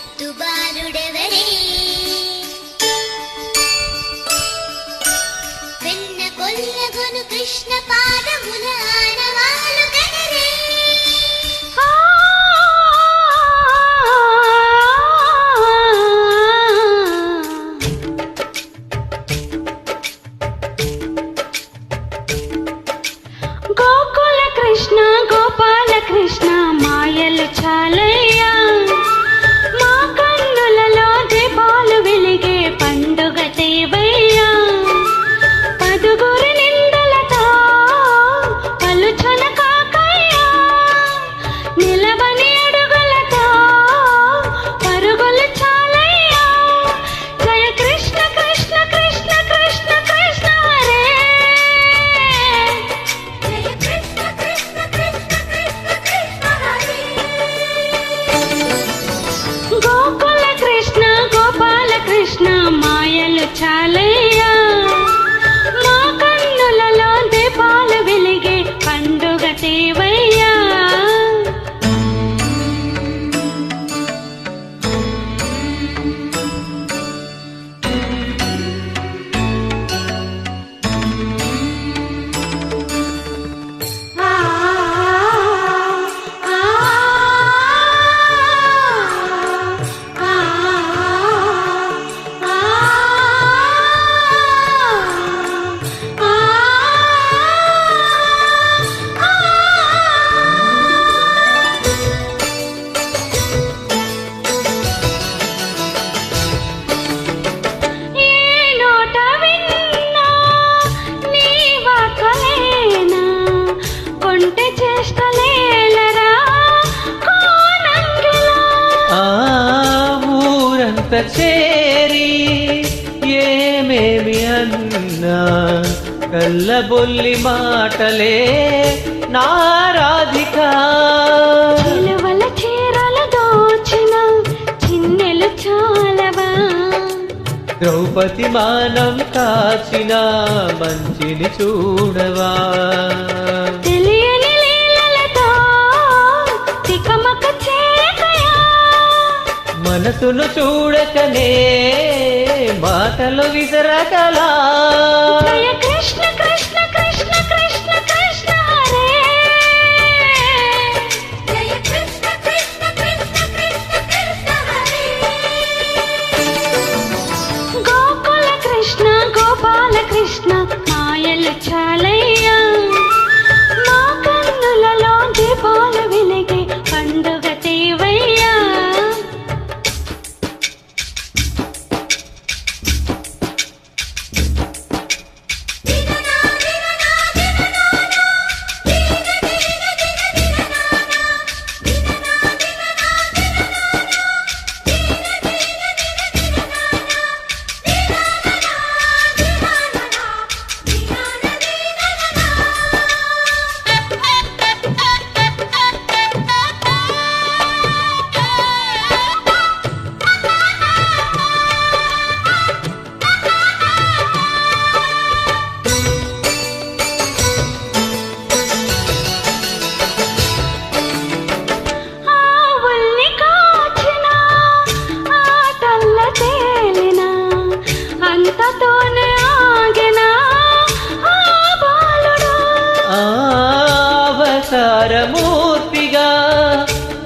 ముత్తు బాలుడెవరే వెన్న కొల్లగొను కృష్ణ పాదముల ఆనవాలు గనరే గోకుల కృష్ణ గోపాల కృష్ణ మాయలు చాలయ్యా మా కన్నులలో దీపాలు వెలిగే పండుగ తేవయ్యా పదుగురి నిందలతో పలుచన కాకయ్యా నిలవని అడుగులతో పరుగులు చాలయ్యా జయ కృష్ణ కృష్ణ కృష్ణ కృష్ణ కృష్ణ హరే జయ కృష్ణ కృష్ణ కృష్ణ కృష్ణ కృష్ణ హరే గోకుల కృష్ణ గోపాల కృష్ణ మాయలు చాలయ్యా మా కన్నులలో దీపాలు వెలిగే పండుగ తేవయ్యా ఏ నోట విన్నా నీ వాకలేనా కొంటె చేష్టలేలరా కోనంగిలా ఆ ఊరంత చేరి ఏమేమి అన్నా కల్లబొల్లి మాటలే నారాధిక నిలువల చీరలు దోచిన చిన్నెలు చాలవా ద్రౌపది మానం కాచిన మంచిని చూడవా తెలియని లీలలతో తికమక చేయకయా మనసును చూడకనే మాటలు విసరకలా జయ కృష్ణ కృష్ణ కృష్ణ కృష్ణ కృష్ణ హరే జయ కృష్ణ కృష్ణ కృష్ణ కృష్ణ కృష్ణ హరే గోకుల కృష్ణ గోపాల కృష్ణ మాయలు చాలయ్యా మా కన్నులలో దీపాలు వెలిగే పండుగ తేవయ్యా ఆవుల్ని కాచిన ఆటల్ల తేలిన అంతతోనే ఆగిన ఆ బాలుడు అవతారమూర్తిగా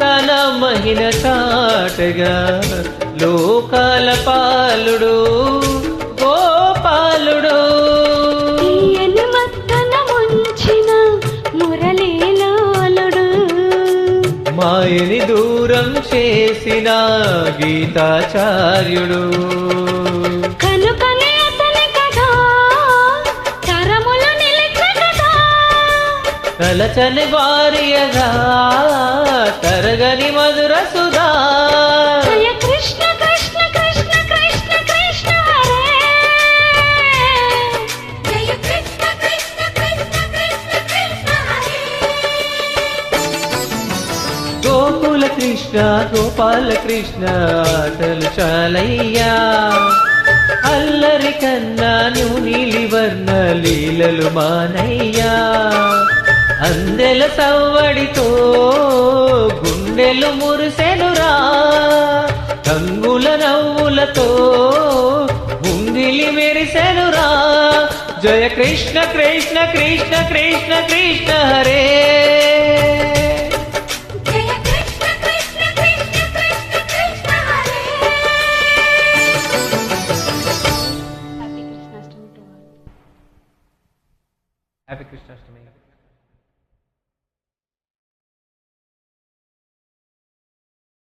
తన మహిన చాటగా లోకాల పాలుడు గోపాలుడు తీయని మత్తన ముంచిన మురళీలోలుడు మాయని దూరం చేసిన గీతాచార్యుడు కనుకనే అతని కదా తరములు నిలిచే కదా తలచని వారియగా తరగని మధుర సుధా జయ కృష్ణ కృష్ణ కృష్ణ కృష్ణ కృష్ణ హరే జయ కృష్ణ కృష్ణ కృష్ణ కృష్ణ కృష్ణ హరే గోకుల కృష్ణ గోపాల కృష్ణ ఆటలు చాలయ్యా అల్లరి కన్నా నువ్వు నీలివర్ణ లీలలు మానయ్యా అందెల సవ్వడితో గుండెలు మురిసెనురా పూలతో ఉంగిలి మెరిసెనురా. జయ కృష్ణ కృష్ణ కృష్ణ కృష్ణ కృష్ణ హరే. జయ కృష్ణ కృష్ణ కృష్ణ కృష్ణ కృష్ణ హరే. Happy Krishnashtami to all. Happy Krishnashtami.